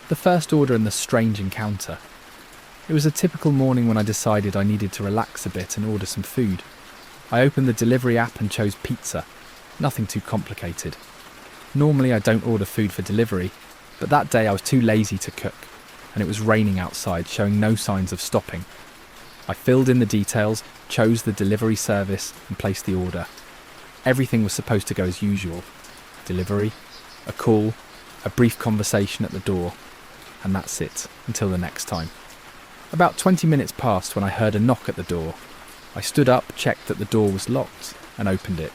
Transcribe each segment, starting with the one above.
The first order and the strange encounter. It was a typical morning when I decided I needed to relax a bit and order some food. I opened the delivery app and chose pizza. Nothing too complicated. Normally I don't order food for delivery, but that day I was too lazy to cook, and it was raining outside, showing no signs of stopping. I filled in the details, chose the delivery service and placed the order. Everything was supposed to go as usual. Delivery, a call, a brief conversation at the door, and that's it, until the next time. About 20 minutes passed when I heard a knock at the door. I stood up, checked that the door was locked, and opened it.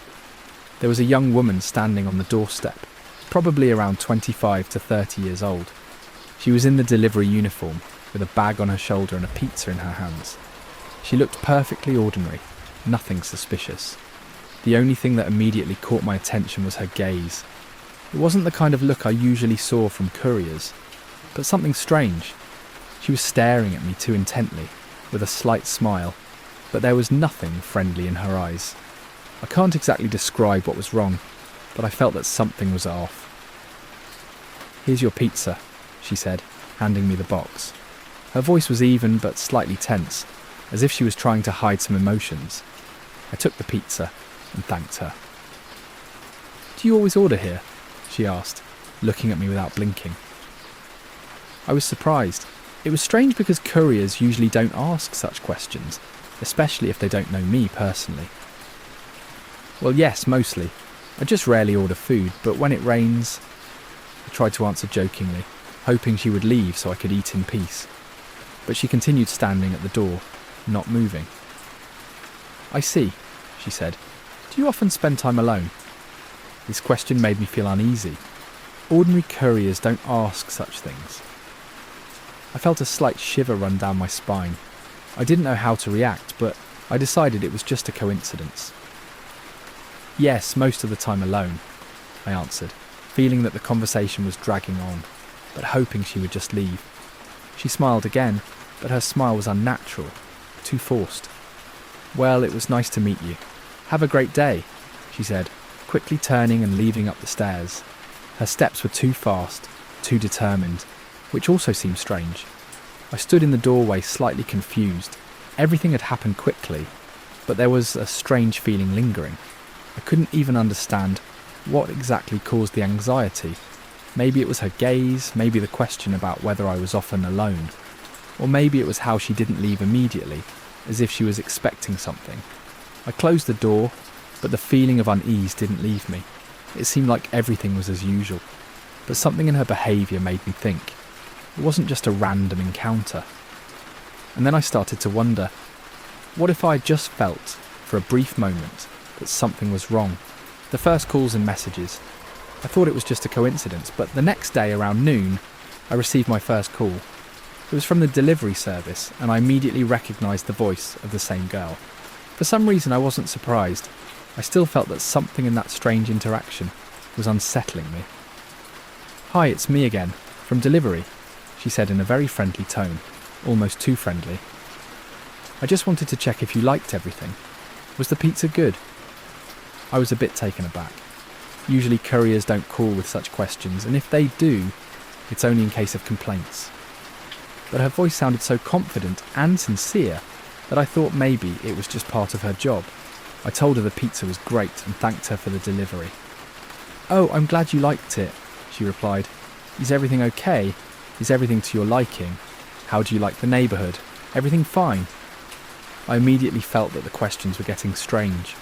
There was a young woman standing on the doorstep, probably around 25 to 30 years old. She was in the delivery uniform, with a bag on her shoulder and a pizza in her hands. She looked perfectly ordinary, nothing suspicious. The only thing that immediately caught my attention was her gaze. It wasn't the kind of look I usually saw from couriers, but something strange. She was staring at me too intently, with a slight smile, but there was nothing friendly in her eyes. I can't exactly describe what was wrong, but I felt that something was off. "Here's your pizza," she said, handing me the box. Her voice was even but slightly tense, as if she was trying to hide some emotions. I took the pizza and thanked her. "Do you always order here?" she asked, looking at me without blinking. I was surprised. It was strange because couriers usually don't ask such questions, especially if they don't know me personally. "Well, yes, mostly. I just rarely order food, but when it rains..." I tried to answer jokingly, hoping she would leave so I could eat in peace. But she continued standing at the door, not moving. "I see," she said. "Do you often spend time alone?" This question made me feel uneasy. Ordinary couriers don't ask such things. I felt a slight shiver run down my spine. I didn't know how to react, but I decided it was just a coincidence. "Yes, most of the time alone," I answered, feeling that the conversation was dragging on, but hoping she would just leave. She smiled again, but her smile was unnatural, too forced. "Well, it was nice to meet you. Have a great day," she said, quickly turning and leaving up the stairs. Her steps were too fast, too determined, which also seemed strange. I stood in the doorway slightly confused. Everything had happened quickly, but there was a strange feeling lingering. I couldn't even understand what exactly caused the anxiety. Maybe it was her gaze, maybe the question about whether I was often alone, or maybe it was how she didn't leave immediately, as if she was expecting something. I closed the door, but the feeling of unease didn't leave me. It seemed like everything was as usual, but something in her behaviour made me think. It wasn't just a random encounter. And then I started to wonder, what if I just felt, for a brief moment, that something was wrong? The first calls and messages. I thought it was just a coincidence, but the next day around noon, I received my first call. It was from the delivery service, and I immediately recognised the voice of the same girl. For some reason I wasn't surprised. I still felt that something in that strange interaction was unsettling me. "Hi, it's me again, from delivery," she said in a very friendly tone, almost too friendly. "I just wanted to check if you liked everything. Was the pizza good?" I was a bit taken aback. Usually couriers don't call with such questions, and if they do, it's only in case of complaints. But her voice sounded so confident and sincere that I thought maybe it was just part of her job. I told her the pizza was great and thanked her for the delivery. "Oh, I'm glad you liked it," she replied. "Is everything okay? Is everything to your liking? How do you like the neighbourhood? Everything fine?" I immediately felt that the questions were getting strange.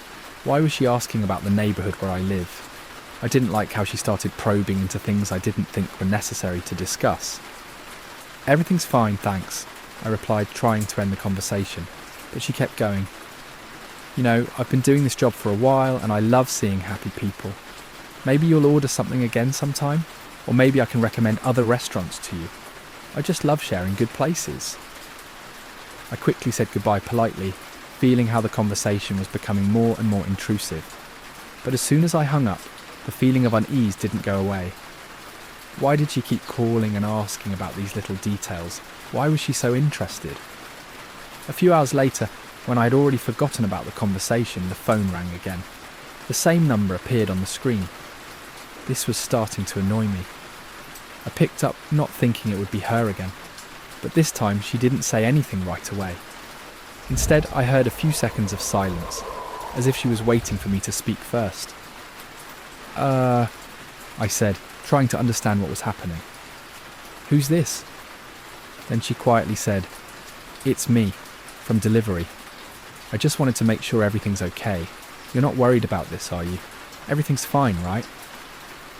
Why was she asking about the neighbourhood where I live? I didn't like how she started probing into things I didn't think were necessary to discuss. "Everything's fine, thanks," I replied, trying to end the conversation, but she kept going. "You know, I've been doing this job for a while and I love seeing happy people. Maybe you'll order something again sometime, or maybe I can recommend other restaurants to you. I just love sharing good places." I quickly said goodbye politely, feeling how the conversation was becoming more and more intrusive. But as soon as I hung up, the feeling of unease didn't go away. Why did she keep calling and asking about these little details? Why was she so interested? A few hours later, when I had already forgotten about the conversation, the phone rang again. The same number appeared on the screen. This was starting to annoy me. I picked up, not thinking it would be her again, but this time she didn't say anything right away. Instead, I heard a few seconds of silence, as if she was waiting for me to speak first. I said, trying to understand what was happening. "Who's this?" Then she quietly said, "It's me, from delivery. I just wanted to make sure everything's okay. You're not worried about this, are you? Everything's fine, right?"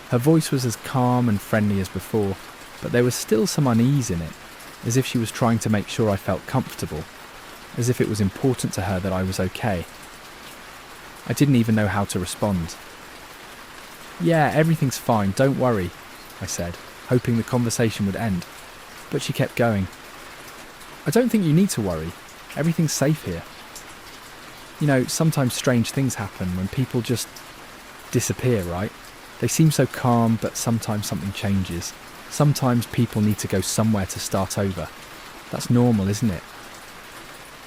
Her voice was as calm and friendly as before, but there was still some unease in it, as if she was trying to make sure I felt comfortable, as if it was important to her that I was okay. I didn't even know how to respond. "Yeah, everything's fine, don't worry," I said, hoping the conversation would end, but she kept going. "I don't think you need to worry. Everything's safe here. You know, sometimes strange things happen when people just disappear, right? They seem so calm, but sometimes something changes. Sometimes people need to go somewhere to start over. That's normal, isn't it?"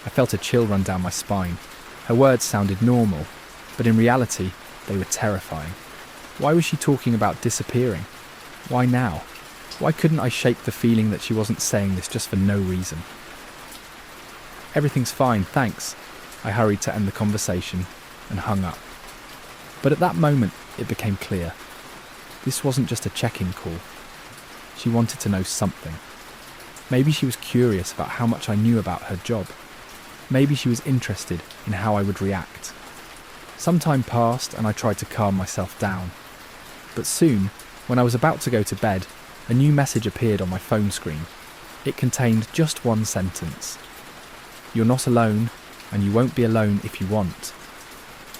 I felt a chill run down my spine. Her words sounded normal, but in reality, they were terrifying. Why was she talking about disappearing? Why now? Why couldn't I shake the feeling that she wasn't saying this just for no reason? "Everything's fine, thanks." I hurried to end the conversation and hung up. But at that moment, it became clear. This wasn't just a check-in call. She wanted to know something. Maybe she was curious about how much I knew about her job. Maybe she was interested in how I would react. Some time passed and I tried to calm myself down. But soon, when I was about to go to bed, a new message appeared on my phone screen. It contained just one sentence. "You're not alone, and you won't be alone if you want."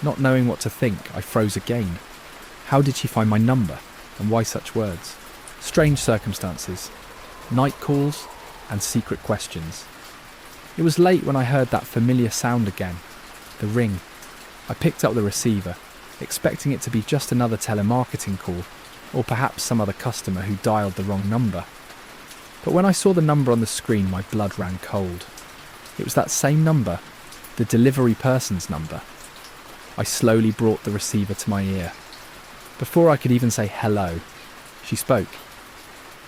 Not knowing what to think, I froze again. How did she find my number, and why such words? Strange circumstances, night calls, and secret questions. It was late when I heard that familiar sound again, the ring. I picked up the receiver, expecting it to be just another telemarketing call, or perhaps some other customer who dialed the wrong number. But when I saw the number on the screen, my blood ran cold. It was that same number, the delivery person's number. I slowly brought the receiver to my ear. Before I could even say hello, she spoke.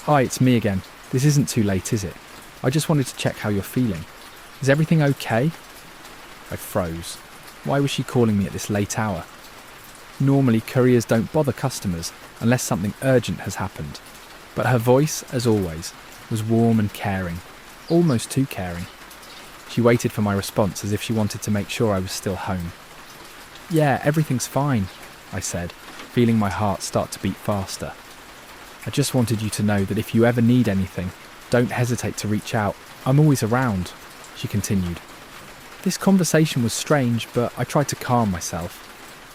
"Hi, it's me again. This isn't too late, is it? I just wanted to check how you're feeling. Is everything okay?" I froze. Why was she calling me at this late hour? Normally, couriers don't bother customers unless something urgent has happened. But her voice, as always, was warm and caring, almost too caring. She waited for my response as if she wanted to make sure I was still home. "Yeah, everything's fine," I said, feeling my heart start to beat faster. "I just wanted you to know that if you ever need anything, don't hesitate to reach out. I'm always around," she continued. This conversation was strange, but I tried to calm myself.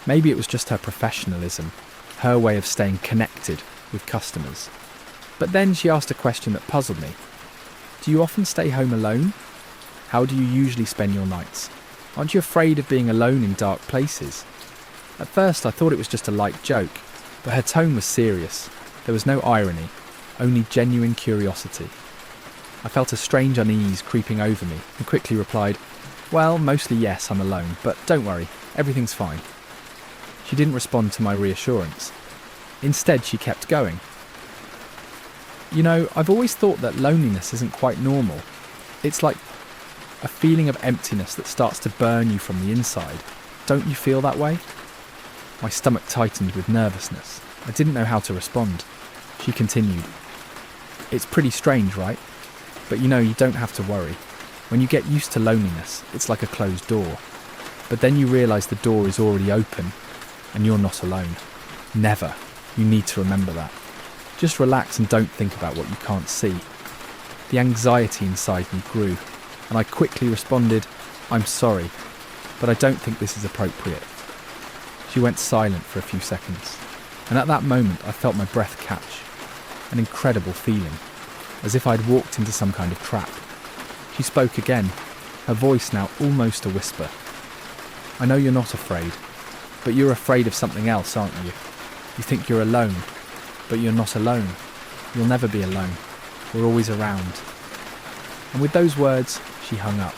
Maybe it was just her professionalism, her way of staying connected with customers. But then she asked a question that puzzled me. "Do you often stay home alone? How do you usually spend your nights? Aren't you afraid of being alone in dark places?" At first I thought it was just a light joke, but her tone was serious. There was no irony, only genuine curiosity. I felt a strange unease creeping over me and quickly replied, "Well, mostly yes, I'm alone, but don't worry, everything's fine." She didn't respond to my reassurance. Instead, she kept going. "You know, I've always thought that loneliness isn't quite normal. It's like a feeling of emptiness that starts to burn you from the inside. Don't you feel that way?" My stomach tightened with nervousness. I didn't know how to respond. She continued, "It's pretty strange, right? But you know, you don't have to worry. When you get used to loneliness, it's like a closed door. But then you realise the door is already open, and you're not alone. Never. You need to remember that. Just relax and don't think about what you can't see." The anxiety inside me grew, and I quickly responded, "I'm sorry, but I don't think this is appropriate." She went silent for a few seconds, and at that moment I felt my breath catch. An incredible feeling, as if I'd walked into some kind of trap. She spoke again, her voice now almost a whisper. "I know you're not afraid, but you're afraid of something else, aren't you? You think you're alone, but you're not alone. You'll never be alone. We're always around." And with those words, she hung up.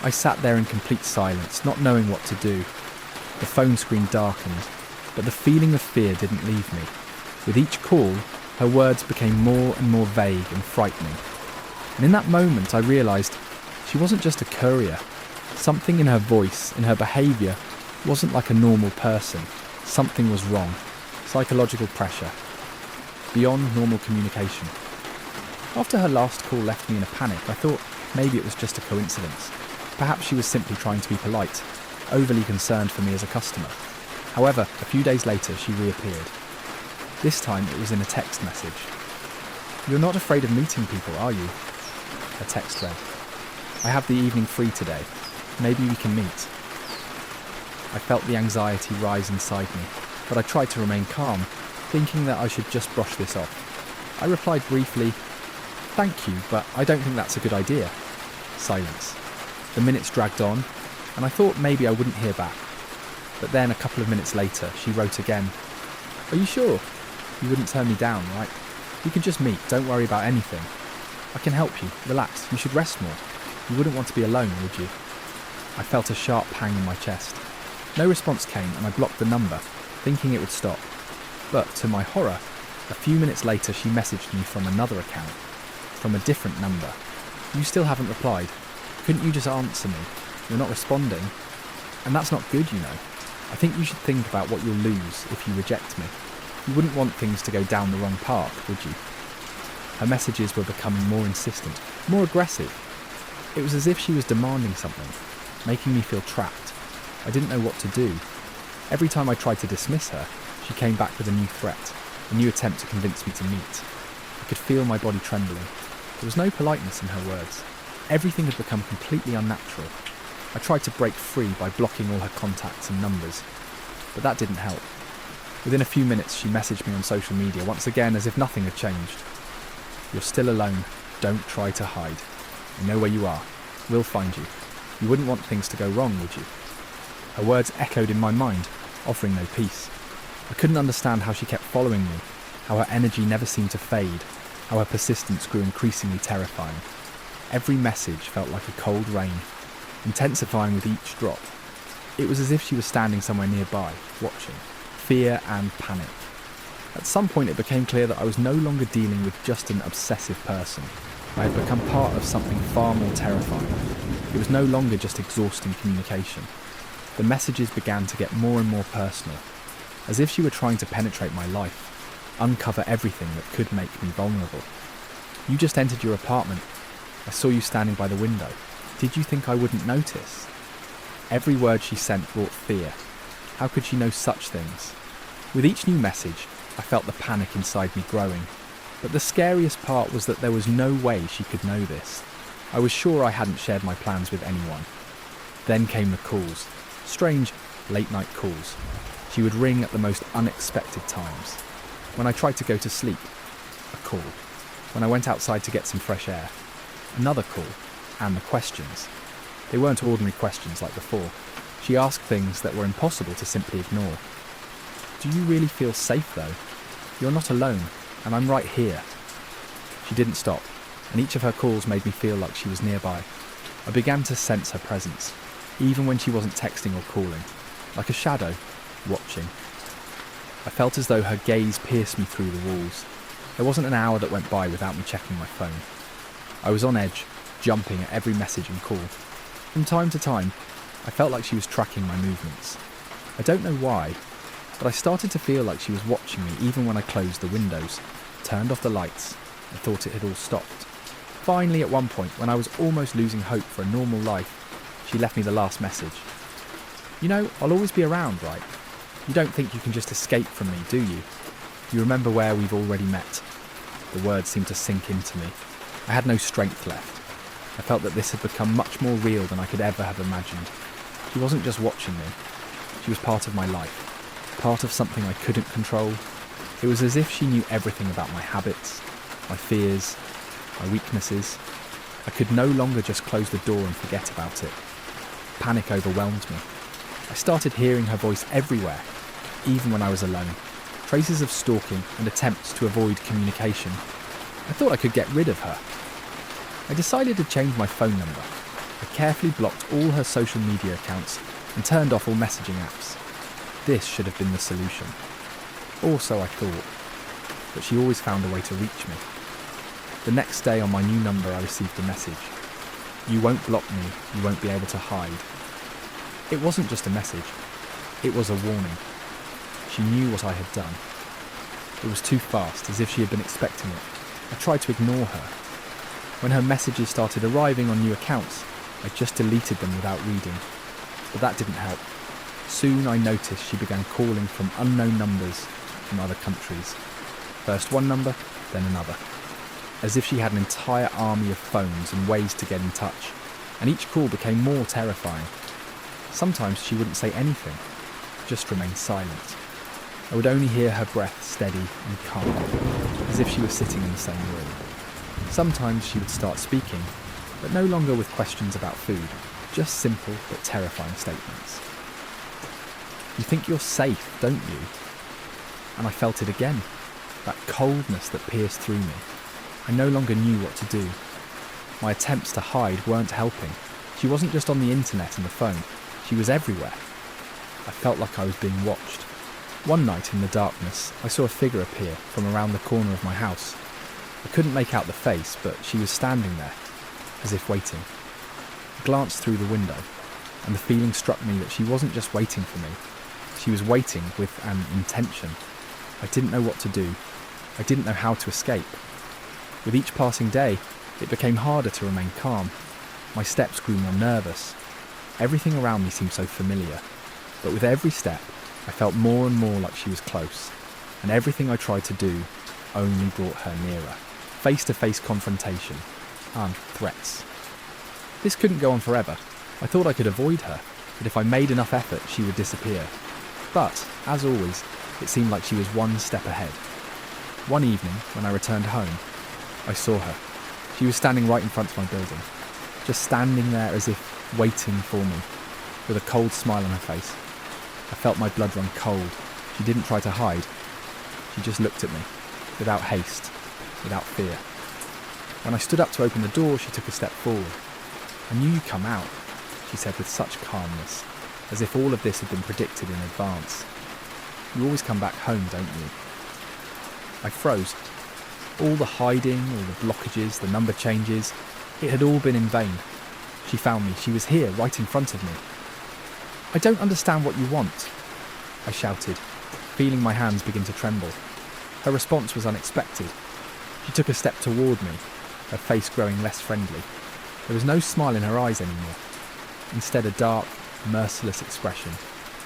I sat there in complete silence, not knowing what to do. The phone screen darkened, but the feeling of fear didn't leave me. With each call, Her words became more and more vague and frightening. And in that moment I realised she wasn't just a courier. Something in her voice, in her behaviour, wasn't like a normal person. Something was wrong. Psychological pressure. Beyond normal communication. After her last call left me in a panic, I thought maybe it was just a coincidence. Perhaps she was simply trying to be polite, overly concerned for me as a customer. However, a few days later she reappeared. This time it was in a text message. "You're not afraid of meeting people, are you?" A text read, "I have the evening free today. Maybe we can meet." I felt the anxiety rise inside me, but I tried to remain calm, thinking that I should just brush this off. I replied briefly, "Thank you, but I don't think that's a good idea." Silence. The minutes dragged on, and I thought maybe I wouldn't hear back. But then a couple of minutes later, she wrote again, "Are you sure? You wouldn't turn me down, right? We can just meet, don't worry about anything. I can help you, relax, you should rest more. You wouldn't want to be alone, would you?" I felt a sharp pang in my chest. No response came, and I blocked the number, thinking it would stop. But to my horror, a few minutes later she messaged me from another account, from a different number. "You still haven't replied. Couldn't you just answer me? You're not responding. And that's not good, you know. I think you should think about what you'll lose if you reject me. You wouldn't want things to go down the wrong path, would you?" Her messages were becoming more insistent, more aggressive. It was as if she was demanding something, making me feel trapped. I didn't know what to do. Every time I tried to dismiss her, she came back with a new threat, a new attempt to convince me to meet. I could feel my body trembling. There was no politeness in her words. Everything had become completely unnatural. I tried to break free by blocking all her contacts and numbers, but that didn't help. Within a few minutes she messaged me on social media, once again as if nothing had changed. "You're still alone. Don't try to hide. I know where you are. We'll find you. You wouldn't want things to go wrong, would you?" Her words echoed in my mind, offering no peace. I couldn't understand how she kept following me, how her energy never seemed to fade, how her persistence grew increasingly terrifying. Every message felt like a cold rain, intensifying with each drop. It was as if she was standing somewhere nearby, watching. Fear and panic. At some point it became clear that I was no longer dealing with just an obsessive person. I had become part of something far more terrifying. It was no longer just exhausting communication. The messages began to get more and more personal, as if she were trying to penetrate my life, uncover everything that could make me vulnerable. "You just entered your apartment. I saw you standing by the window. Did you think I wouldn't notice?" Every word she sent brought fear. How could she know such things? With each new message, I felt the panic inside me growing. But the scariest part was that there was no way she could know this. I was sure I hadn't shared my plans with anyone. Then came the calls. Strange, late-night calls. She would ring at the most unexpected times. When I tried to go to sleep, a call. When I went outside to get some fresh air, another call. And the questions. They weren't ordinary questions like before. She asked things that were impossible to simply ignore. "Do you really feel safe though? You're not alone, and I'm right here." She didn't stop, and each of her calls made me feel like she was nearby. I began to sense her presence, even when she wasn't texting or calling, like a shadow, watching. I felt as though her gaze pierced me through the walls. There wasn't an hour that went by without me checking my phone. I was on edge, jumping at every message and call. From time to time, I felt like she was tracking my movements. I don't know why, but I started to feel like she was watching me even when I closed the windows, turned off the lights, and thought it had all stopped. Finally, at one point, when I was almost losing hope for a normal life, she left me the last message. "You know, I'll always be around, right? You don't think you can just escape from me, do you? You remember where we've already met?" The words seemed to sink into me. I had no strength left. I felt that this had become much more real than I could ever have imagined. She wasn't just watching me. She was part of my life, part of something I couldn't control. It was as if she knew everything about my habits, my fears, my weaknesses. I could no longer just close the door and forget about it. Panic overwhelmed me. I started hearing her voice everywhere, even when I was alone. Traces of stalking and attempts to avoid communication. I thought I could get rid of her. I decided to change my phone number. I carefully blocked all her social media accounts and turned off all messaging apps. This should have been the solution. Or so I thought. but she always found a way to reach me. The next day on my new number I received a message. "You won't block me, you won't be able to hide." It wasn't just a message, it was a warning. She knew what I had done. It was too fast, as if she had been expecting it. I tried to ignore her. When her messages started arriving on new accounts, I just deleted them without reading. But that didn't help. Soon I noticed she began calling from unknown numbers from other countries. First one number, then another. As if she had an entire army of phones and ways to get in touch, and each call became more terrifying. Sometimes she wouldn't say anything, just remain silent. I would only hear her breath steady and calm, as if she was sitting in the same room. Sometimes she would start speaking, but no longer with questions about food, just simple but terrifying statements. "You think you're safe, don't you?" And I felt it again, that coldness that pierced through me. I no longer knew what to do. My attempts to hide weren't helping. She wasn't just on the internet and the phone, she was everywhere. I felt like I was being watched. One night in the darkness, I saw a figure appear from around the corner of my house. I couldn't make out the face, but she was standing there, as if waiting. I glanced through the window, and the feeling struck me that she wasn't just waiting for me. She was waiting with an intention. I didn't know what to do. I didn't know how to escape. With each passing day, it became harder to remain calm. My steps grew more nervous. Everything around me seemed so familiar, but with every step, I felt more and more like she was close, and everything I tried to do only brought her nearer. Face-to-face confrontation, and threats. This couldn't go on forever. I thought I could avoid her, that if I made enough effort, she would disappear. But, as always, it seemed like she was one step ahead. One evening, when I returned home, I saw her. She was standing right in front of my building, just standing there as if waiting for me, with a cold smile on her face. I felt my blood run cold. She didn't try to hide. She just looked at me, without haste, without fear. When I stood up to open the door, she took a step forward. "I knew you'd come out," she said with such calmness, as if all of this had been predicted in advance. "You always come back home, don't you?" I froze. All the hiding, all the blockages, the number changes, it had all been in vain. She found me. She was here, right in front of me. "I don't understand what you want," I shouted, feeling my hands begin to tremble. Her response was unexpected. She took a step toward me, her face growing less friendly. There was no smile in her eyes anymore. Instead, a dark, merciless expression,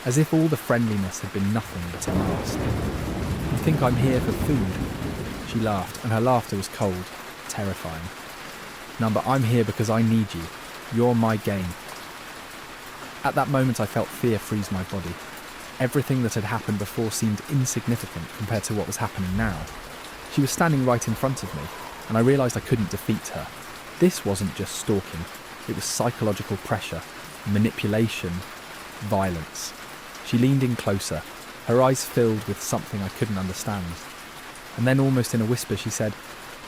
as if all the friendliness had been nothing but a mask. "You think I'm here for food?" She laughed, and her laughter was cold, terrifying. "Number, I'm here because I need you. You're my game." At that moment I felt fear freeze my body. Everything that had happened before seemed insignificant compared to what was happening now. She was standing right in front of me, and I realised I couldn't defeat her. This wasn't just stalking, it was psychological pressure, manipulation, violence. She leaned in closer, her eyes filled with something I couldn't understand. And then almost in a whisper she said,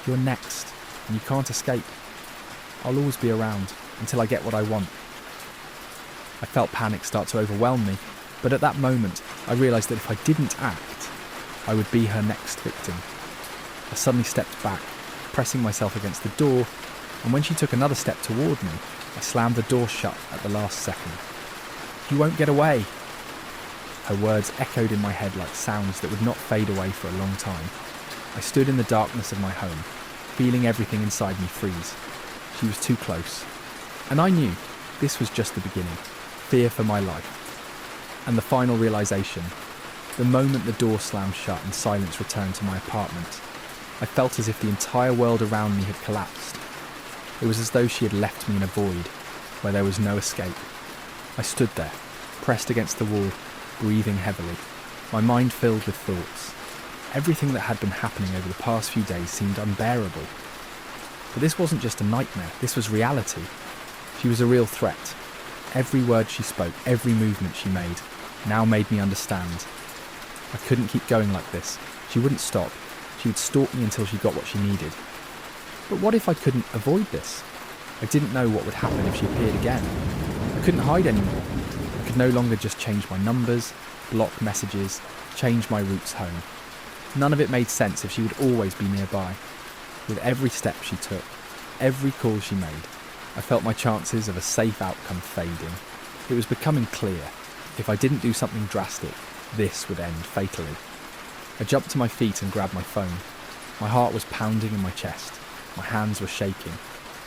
"You're next, and you can't escape. I'll always be around, until I get what I want." I felt panic start to overwhelm me, but at that moment I realised that if I didn't act, I would be her next victim. I suddenly stepped back, pressing myself against the door, and when she took another step toward me, I slammed the door shut at the last second. "You won't get away!" Her words echoed in my head like sounds that would not fade away for a long time. I stood in the darkness of my home, feeling everything inside me freeze. She was too close. And I knew this was just the beginning. Fear for my life. And the final realisation, the moment the door slammed shut and silence returned to my apartment, I felt as if the entire world around me had collapsed. It was as though she had left me in a void, where there was no escape. I stood there, pressed against the wall, breathing heavily, my mind filled with thoughts. Everything that had been happening over the past few days seemed unbearable. But this wasn't just a nightmare, this was reality. She was a real threat. Every word she spoke, every movement she made, now made me understand. I couldn't keep going like this. She wouldn't stop. She would stalk me until she got what she needed. But what if I couldn't avoid this? I didn't know what would happen if she appeared again. I couldn't hide anymore. I could no longer just change my numbers, block messages, change my routes home. None of it made sense if she would always be nearby. With every step she took, every call she made, I felt my chances of a safe outcome fading. It was becoming clear. If I didn't do something drastic, this would end fatally. I jumped to my feet and grabbed my phone. My heart was pounding in my chest. My hands were shaking.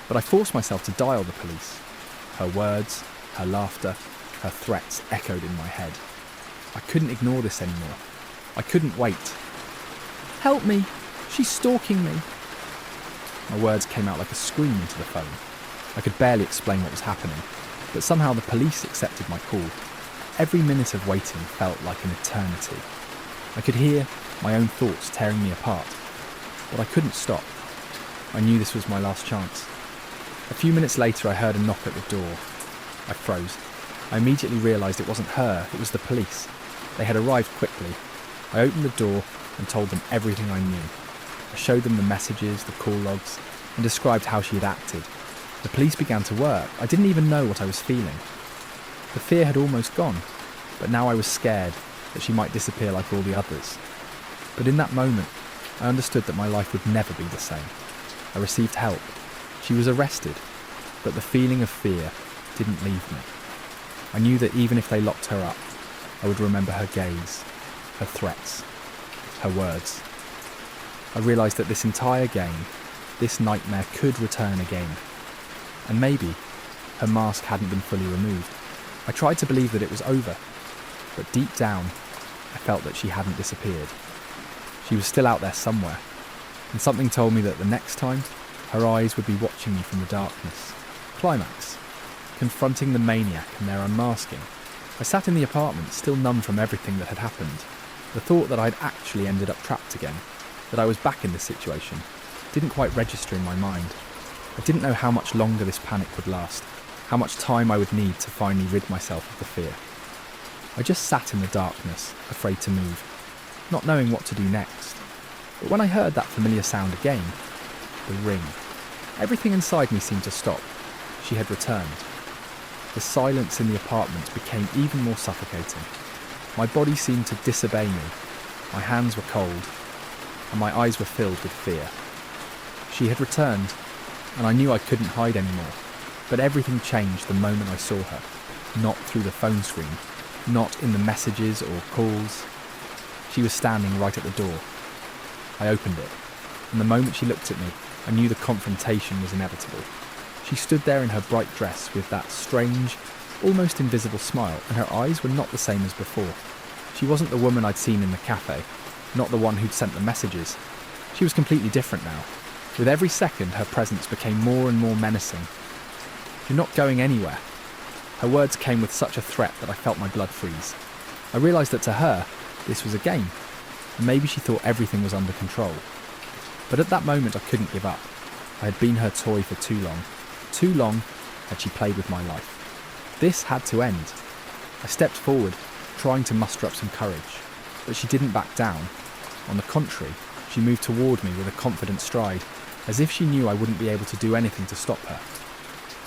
But I forced myself to dial the police. Her words, her laughter, her threats echoed in my head. I couldn't ignore this anymore. I couldn't wait. "Help me! She's stalking me!" My words came out like a scream into the phone. I could barely explain what was happening, but somehow the police accepted my call. Every minute of waiting felt like an eternity. I could hear my own thoughts tearing me apart, but I couldn't stop. I knew this was my last chance. A few minutes later, I heard a knock at the door. I froze. I immediately realised it wasn't her, it was the police. They had arrived quickly. I opened the door and told them everything I knew. I showed them the messages, the call logs, and described how she had acted. The police began to work. I didn't even know what I was feeling. The fear had almost gone, but now I was scared that she might disappear like all the others. But in that moment, I understood that my life would never be the same. I received help. She was arrested, but the feeling of fear didn't leave me. I knew that even if they locked her up, I would remember her gaze, her threats, her words. I realised that this entire game, this nightmare could return again. And maybe her mask hadn't been fully removed. I tried to believe that it was over, but deep down, I felt that she hadn't disappeared. She was still out there somewhere, and something told me that the next time, her eyes would be watching me from the darkness. Climax. Confronting the Maniac and their unmasking. I sat in the apartment, still numb from everything that had happened. The thought that I'd actually ended up trapped again, that I was back in this situation, didn't quite register in my mind. I didn't know how much longer this panic would last, how much time I would need to finally rid myself of the fear. I just sat in the darkness, afraid to move, not knowing what to do next. But when I heard that familiar sound again, the ring, everything inside me seemed to stop. She had returned. The silence in the apartment became even more suffocating. My body seemed to disobey me. My hands were cold, and my eyes were filled with fear. She had returned, and I knew I couldn't hide anymore. But everything changed the moment I saw her. Not through the phone screen, not in the messages or calls. She was standing right at the door. I opened it, and the moment she looked at me, I knew the confrontation was inevitable. She stood there in her bright dress with that strange, almost invisible smile, and her eyes were not the same as before. She wasn't the woman I'd seen in the cafe, not the one who'd sent the messages. She was completely different now. With every second, her presence became more and more menacing. "You're not going anywhere." Her words came with such a threat that I felt my blood freeze. I realised that to her, this was a game, and maybe she thought everything was under control. But at that moment, I couldn't give up. I had been her toy for too long. Too long had she played with my life. This had to end. I stepped forward, trying to muster up some courage, but she didn't back down. On the contrary, she moved toward me with a confident stride, as if she knew I wouldn't be able to do anything to stop her.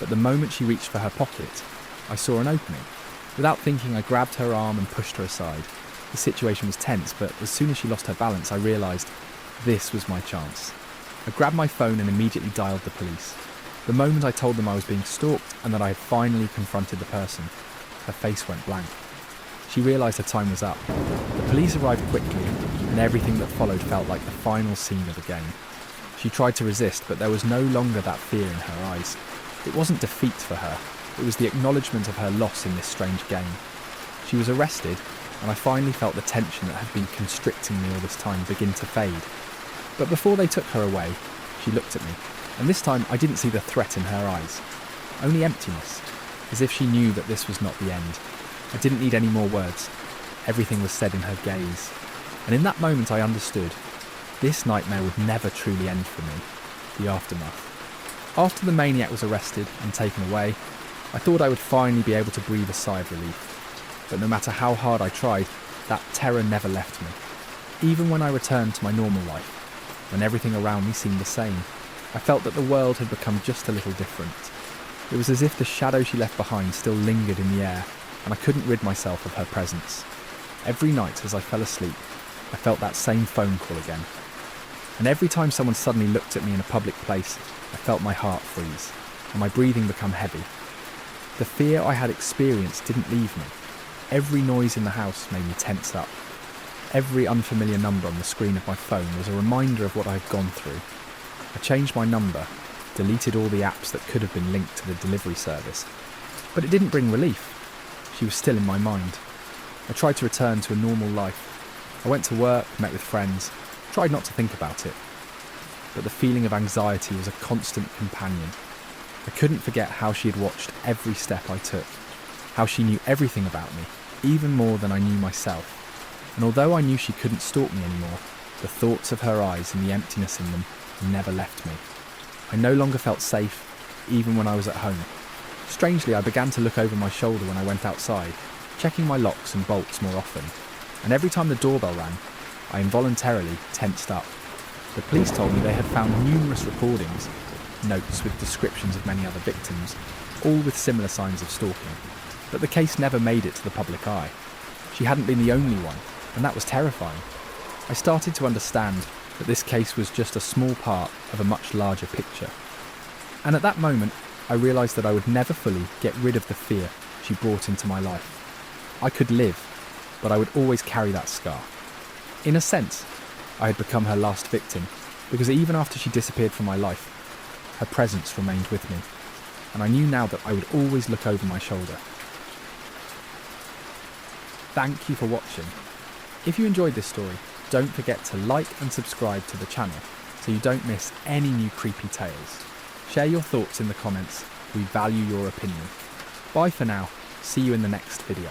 But the moment she reached for her pocket, I saw an opening. Without thinking, I grabbed her arm and pushed her aside. The situation was tense, but as soon as she lost her balance, I realised this was my chance. I grabbed my phone and immediately dialed the police. The moment I told them I was being stalked and that I had finally confronted the person, her face went blank. She realised her time was up. The police arrived quickly, and everything that followed felt like the final scene of the game. She tried to resist, but there was no longer that fear in her eyes. It wasn't defeat for her, it was the acknowledgement of her loss in this strange game. She was arrested, and I finally felt the tension that had been constricting me all this time begin to fade. But before they took her away, she looked at me, and this time I didn't see the threat in her eyes, only emptiness, as if she knew that this was not the end. I didn't need any more words. Everything was said in her gaze, and in that moment I understood. This nightmare would never truly end for me. The aftermath. After the Maniac was arrested and taken away, I thought I would finally be able to breathe a sigh of relief. But no matter how hard I tried, that terror never left me. Even when I returned to my normal life, when everything around me seemed the same, I felt that the world had become just a little different. It was as if the shadow she left behind still lingered in the air, and I couldn't rid myself of her presence. Every night as I fell asleep, I felt that same phone call again. And every time someone suddenly looked at me in a public place, I felt my heart freeze and my breathing become heavy. The fear I had experienced didn't leave me. Every noise in the house made me tense up. Every unfamiliar number on the screen of my phone was a reminder of what I had gone through. I changed my number, deleted all the apps that could have been linked to the delivery service. But it didn't bring relief. She was still in my mind. I tried to return to a normal life. I went to work, met with friends, tried not to think about it. But the feeling of anxiety was a constant companion. I couldn't forget how she had watched every step I took, how she knew everything about me, even more than I knew myself. And although I knew she couldn't stalk me anymore, the thoughts of her eyes and the emptiness in them never left me. I no longer felt safe, even when I was at home. Strangely, I began to look over my shoulder when I went outside, checking my locks and bolts more often. And every time the doorbell rang, I involuntarily tensed up. The police told me they had found numerous recordings, notes with descriptions of many other victims, all with similar signs of stalking. But the case never made it to the public eye. She hadn't been the only one, and that was terrifying. I started to understand that this case was just a small part of a much larger picture. And at that moment, I realised that I would never fully get rid of the fear she brought into my life. I could live, but I would always carry that scar. In a sense, I had become her last victim, because even after she disappeared from my life, her presence remained with me, and I knew now that I would always look over my shoulder. Thank you for watching. If you enjoyed this story, don't forget to like and subscribe to the channel so you don't miss any new creepy tales. Share your thoughts in the comments. We value your opinion. Bye for now. See you in the next video.